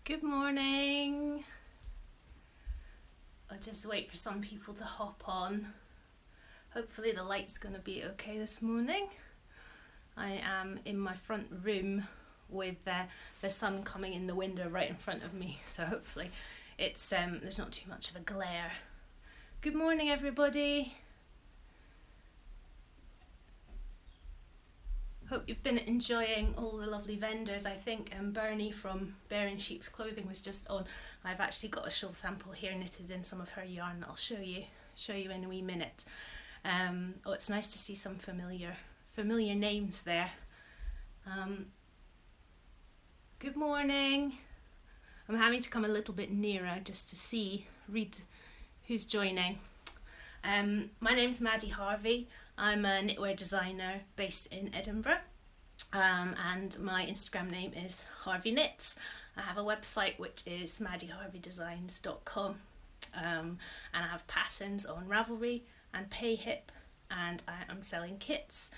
Good morning. I'll just wait for some people to hop on. Hopefully the light's going to be okay this morning. I am in my front room with the sun coming in the window right in front of me, so hopefully it's there's not too much of a glare. Good morning everybody. Hope you've been enjoying all the lovely vendors. I think Bernie from Bearing Sheep's Clothing was just on. I've actually got a shawl sample here knitted in some of her yarn that I'll show you in a wee minute. Oh, it's nice to see some familiar names there. Good morning. I'm having to come a little bit nearer just to read who's joining. My name's Maddie Harvey. I'm a knitwear designer based in Edinburgh, and my Instagram name is Harvey Knits. I have a website which is maddieharveydesigns.com, and I have patterns on Ravelry and Payhip, and I am selling kits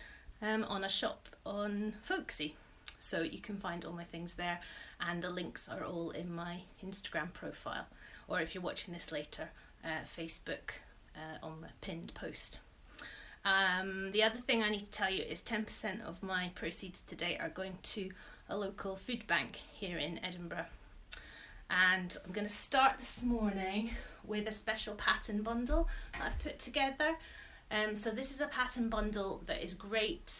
on a shop on Foxy. So you can find all my things there, and the links are all in my Instagram profile, or if you're watching this later, Facebook on the pinned post. The other thing I need to tell you is 10% of my proceeds today are going to a local food bank here in Edinburgh. And I'm going to start this morning with a special pattern bundle that I've put together. So this is a pattern bundle that is great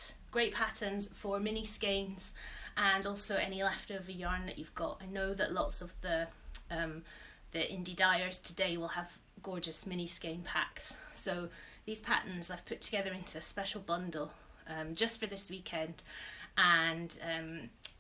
patterns for mini skeins and also any leftover yarn that you've got. I know that lots of the indie dyers today will have gorgeous mini skein packs. So these patterns I've put together into a special bundle just for this weekend, and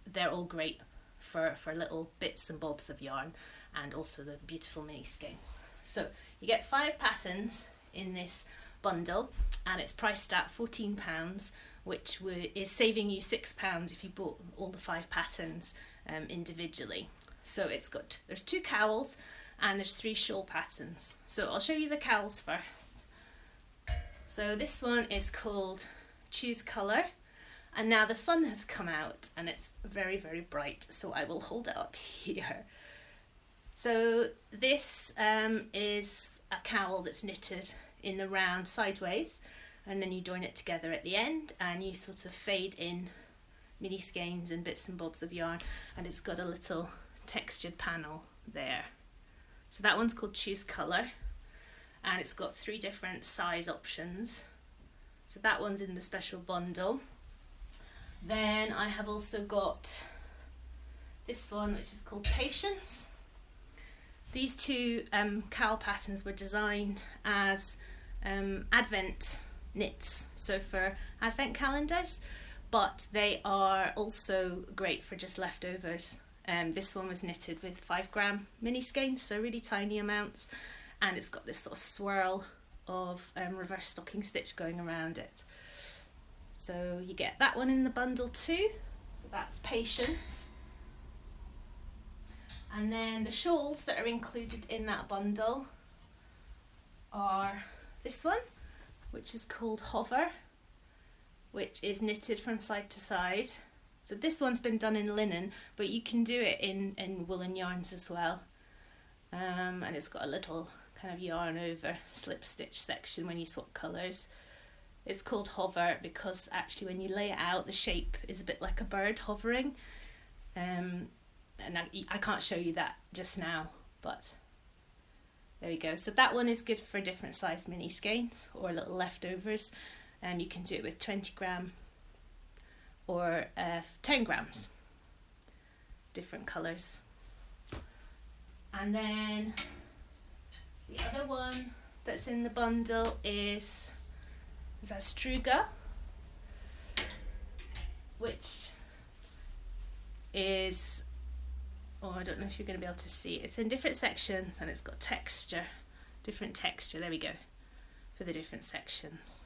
they're all great for little bits and bobs of yarn and also the beautiful mini skeins. So you get 5 patterns in this bundle and it's priced at £14, which is saving you £6 if you bought all the 5 patterns individually. So there's 2 cowls and there's 3 shawl patterns. So I'll show you the cowls first. So this one is called Choose Colour, and now the sun has come out and it's very, very bright, so I will hold it up here. So this is a cowl that's knitted in the round sideways, and then you join it together at the end and you sort of fade in mini skeins and bits and bobs of yarn, and it's got a little textured panel there. So that one's called Choose Colour, and it's got 3 different size options. So that one's in the special bundle. Then I have also got this one, which is called Patience. These 2 cowl patterns were designed as Advent knits, so for Advent calendars, but they are also great for just leftovers. This one was knitted with 5-gram mini skeins, so really tiny amounts, and it's got this sort of swirl of reverse stocking stitch going around it. So you get that one in the bundle too, so that's Patience. And then the shawls that are included in that bundle are this one, which is called Hover, which is knitted from side to side. So this one's been done in linen, but you can do it in woolen yarns as well. And it's got a little kind of yarn over slip stitch section when you swap colours. It's called Hover because actually when you lay it out, the shape is a bit like a bird hovering. And I can't show you that just now, but there we go. So that one is good for different size mini skeins or little leftovers. You can do it with 20-gram or 10 grams, different colours. And then the other one that's in the bundle is Zastruga, which is, I don't know if you're going to be able to see, it's in different sections and it's got texture, different texture, there we go, for the different sections.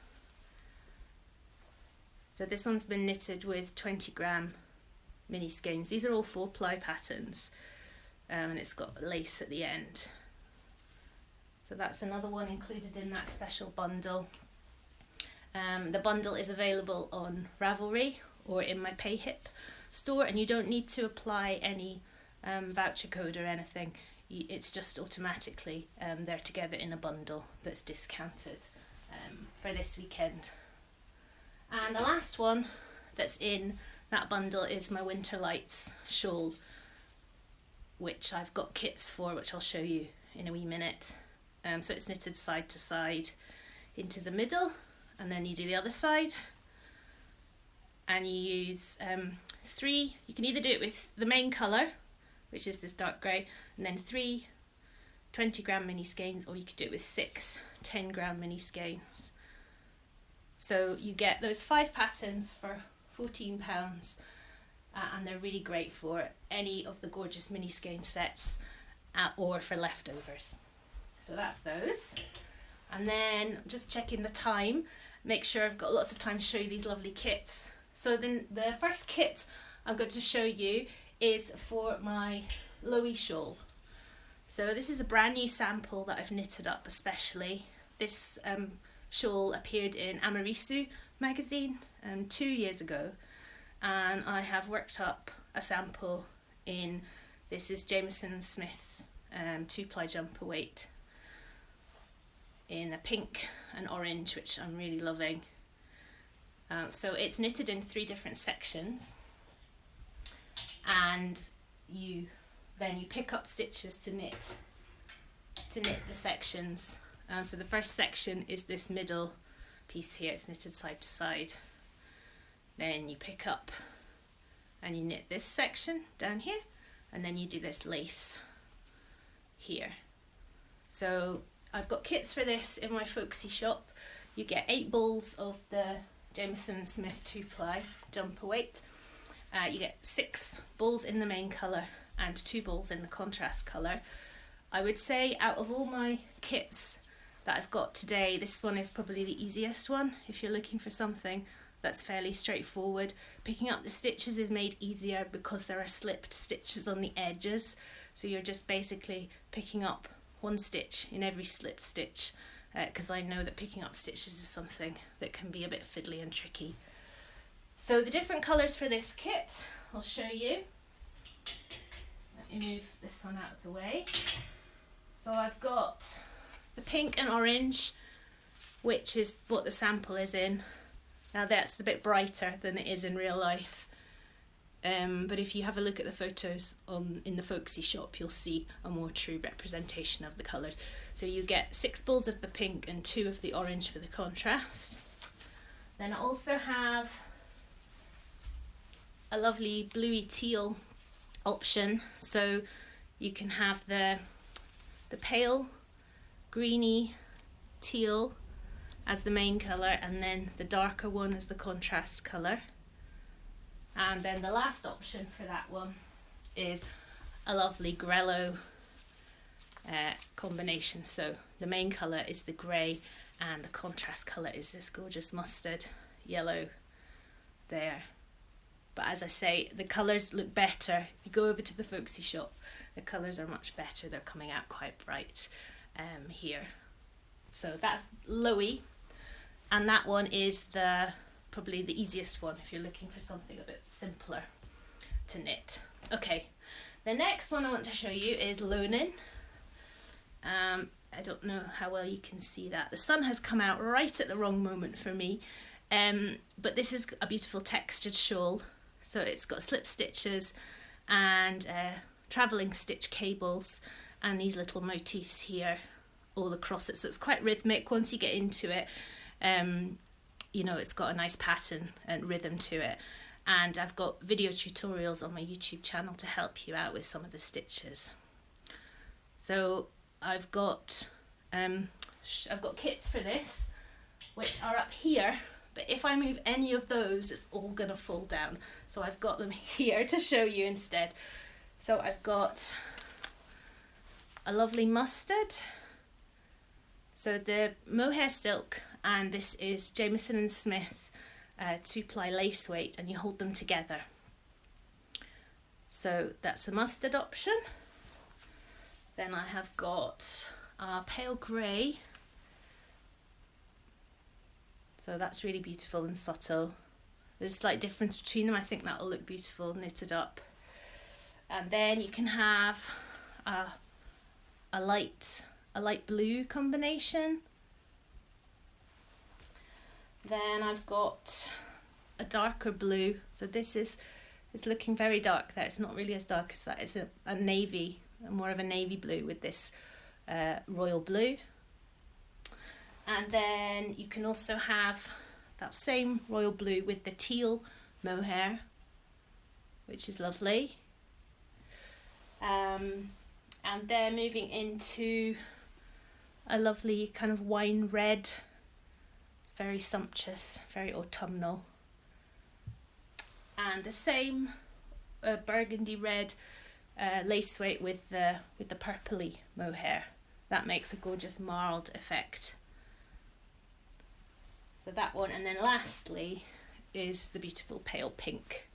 So this one's been knitted with 20-gram mini skeins. These are all 4-ply patterns, and it's got lace at the end. So that's another one included in that special bundle. The bundle is available on Ravelry or in my Payhip store, and you don't need to apply any voucher code or anything. It's just automatically they're together in a bundle that's discounted for this weekend. And the last one that's in that bundle is my Winter Lights shawl, which I've got kits for, which I'll show you in a wee minute. So it's knitted side to side into the middle, and then you do the other side, and you use three. You can either do it with the main colour, which is this dark grey, and then 3 20-gram mini skeins, or you could do it with 6 10-gram mini skeins. So you get those 5 patterns for £14, and they're really great for any of the gorgeous mini skein sets or for leftovers. So that's those. And then just checking the time, make sure I've got lots of time to show you these lovely kits. So then the first kit I'm going to show you is for my Loie Shawl. So this is a brand new sample that I've knitted up especially. This shawl appeared in Amarisu magazine 2 years ago, and I have worked up a sample in, this is Jameson Smith 2-ply jumper weight in a pink and orange, which I'm really loving. So it's knitted in 3 different sections, and you pick up stitches to knit the sections. So the first section is this middle piece here, it's knitted side to side. Then you pick up and you knit this section down here, and then you do this lace here. So I've got kits for this in my Foxy Shop. You get 8 balls of the Jameson Smith 2-ply jumper weight. You get 6 balls in the main colour and 2 balls in the contrast colour. I would say out of all my kits that I've got today, this one is probably the easiest one. If you're looking for something that's fairly straightforward, picking up the stitches is made easier because there are slipped stitches on the edges. So you're just basically picking up 1 stitch in every slit stitch, because I know that picking up stitches is something that can be a bit fiddly and tricky. So the different colours for this kit, I'll show you. Let me move this one out of the way. So I've got the pink and orange, which is what the sample is in. Now that's a bit brighter than it is in real life, but if you have a look at the photos in the Foxy Shop, you'll see a more true representation of the colours. So you get 6 balls of the pink and 2 of the orange for the contrast. Then I also have a lovely bluey teal option, so you can have the pale greeny teal as the main colour, and then the darker one as the contrast colour. And then the last option for that one is a lovely grello combination. So the main colour is the grey and the contrast colour is this gorgeous mustard yellow there. But as I say, the colours look better. If you go over to the Foxy Shop, the colours are much better. They're coming out quite bright here. So that's Loie, and that one is probably the easiest one if you're looking for something a bit simpler to knit. Okay, the next one I want to show you is Loanin. I don't know how well you can see that. The sun has come out right at the wrong moment for me, but this is a beautiful textured shawl. So it's got slip stitches and travelling stitch cables and these little motifs here all across it. So it's quite rhythmic once you get into it. You know, it's got a nice pattern and rhythm to it. And I've got video tutorials on my YouTube channel to help you out with some of the stitches. So I've got kits for this, which are up here. But if I move any of those, it's all going to fall down. So I've got them here to show you instead. So I've got a lovely mustard. So the mohair silk, and this is Jameson & Smith 2-ply lace weight, and you hold them together. So that's a mustard option. Then I have got pale grey. So that's really beautiful and subtle. There's a slight difference between them. I think that'll look beautiful knitted up. And then you can have a light blue combination. Then I've got a darker blue, so this is looking very dark there. It's not really as dark as that. It's a navy, more of a navy blue with this royal blue. And then you can also have that same royal blue with the teal mohair, which is lovely. And then moving into a lovely kind of wine red. It's very sumptuous, very autumnal. And the same burgundy red laceweight with the purpley mohair. That makes a gorgeous marled effect. So that one, and then lastly is the beautiful pale pink.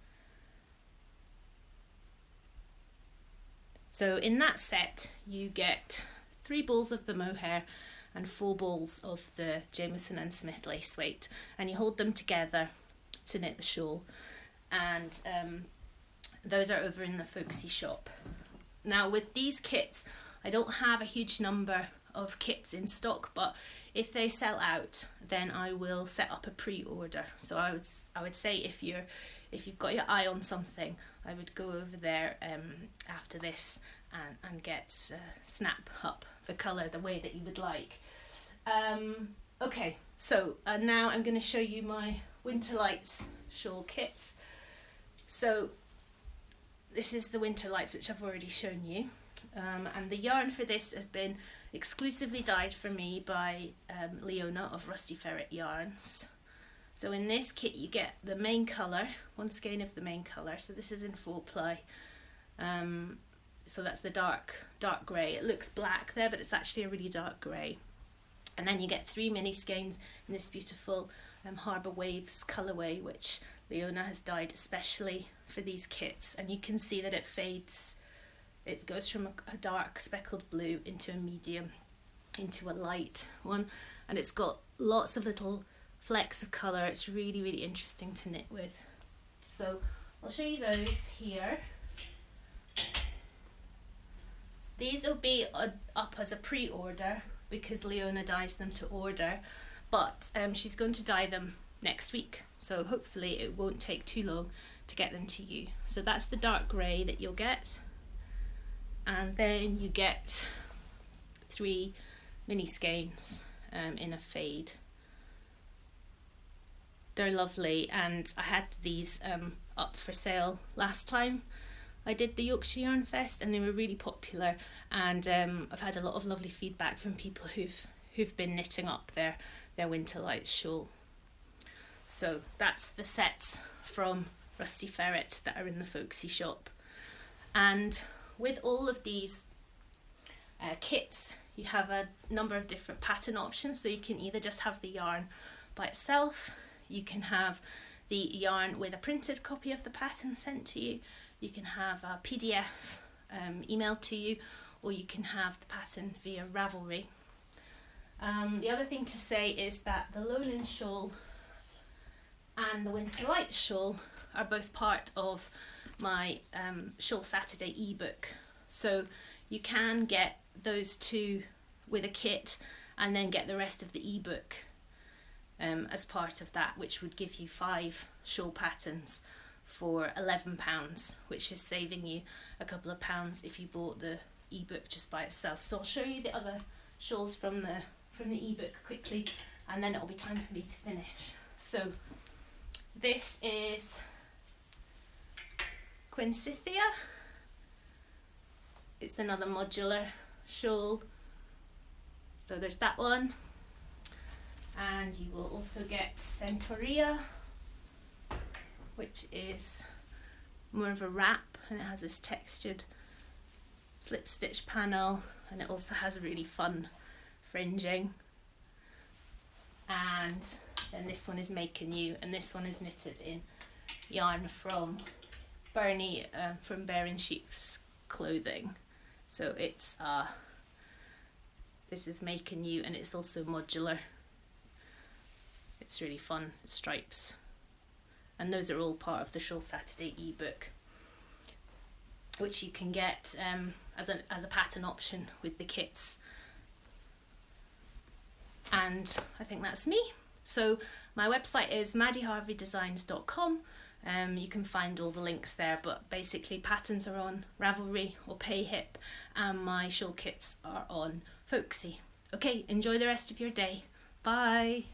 So in that set you get 3 balls of the mohair and 4 balls of the Jamieson and Smith laceweight, and you hold them together to knit the shawl. And those are over in the Foxy Shop. Now with these kits, I don't have a huge number of kits in stock, but if they sell out, then I will set up a pre-order. So I would say if you've got your eye on something, I would go over there after this and get snap up the colour the way that you would like. Okay, so now I'm going to show you my Winter Lights Shawl Kits. So this is the Winter Lights, which I've already shown you, and the yarn for this has been exclusively dyed for me by Leona of Rusty Ferret Yarns. So in this kit you get the main colour, 1 skein of the main colour, so this is in 4 ply. So that's the dark grey. It looks black there, but it's actually a really dark grey. And then you get 3 mini skeins in this beautiful Harbour Waves colourway, which Leona has dyed especially for these kits, and you can see that it fades. It goes from a dark speckled blue into a medium, into a light one, and it's got lots of little flecks of colour. It's really, really interesting to knit with. So I'll show you those here. These will be up as a pre-order because Leona dyes them to order, but she's going to dye them next week, so hopefully it won't take too long to get them to you. So that's the dark grey that you'll get, and then you get 3 mini skeins in a fade. They're lovely, and I had these up for sale last time I did the Yorkshire Yarn Fest, and they were really popular, and I've had a lot of lovely feedback from people who've been knitting up their Winter Lights shawl. So that's the sets from Rusty Ferret that are in the Foxy Shop. And with all of these kits, you have a number of different pattern options. So you can either just have the yarn by itself, you can have the yarn with a printed copy of the pattern sent to you, you can have a PDF emailed to you, or you can have the pattern via Ravelry. The other thing to say is that the Loanin Shawl and the Winter Lights shawl are both part of my Shawl Saturday ebook. So you can get those 2 with a kit and then get the rest of the ebook as part of that, which would give you 5 shawl patterns for £11, which is saving you a couple of pounds if you bought the ebook just by itself. So I'll show you the other shawls from the ebook quickly, and then it'll be time for me to finish. So this is Quincy. It's another modular shawl. So there's that one, and you will also get Centauria, which is more of a wrap, and it has this textured slip stitch panel, and it also has a really fun fringing. And then this one is Making You, and this one is knitted in yarn from Bernie from Bear and Sheep's Clothing. So it's this is Making You, and it's also modular. It's really fun, stripes. And those are all part of the Shawl Saturday ebook. which you can get as a pattern option with the kits. And I think that's me. So my website is maddieharveydesigns.com. You can find all the links there, but basically patterns are on Ravelry or Payhip, and my shawl kits are on Foxy. Okay, enjoy the rest of your day. Bye.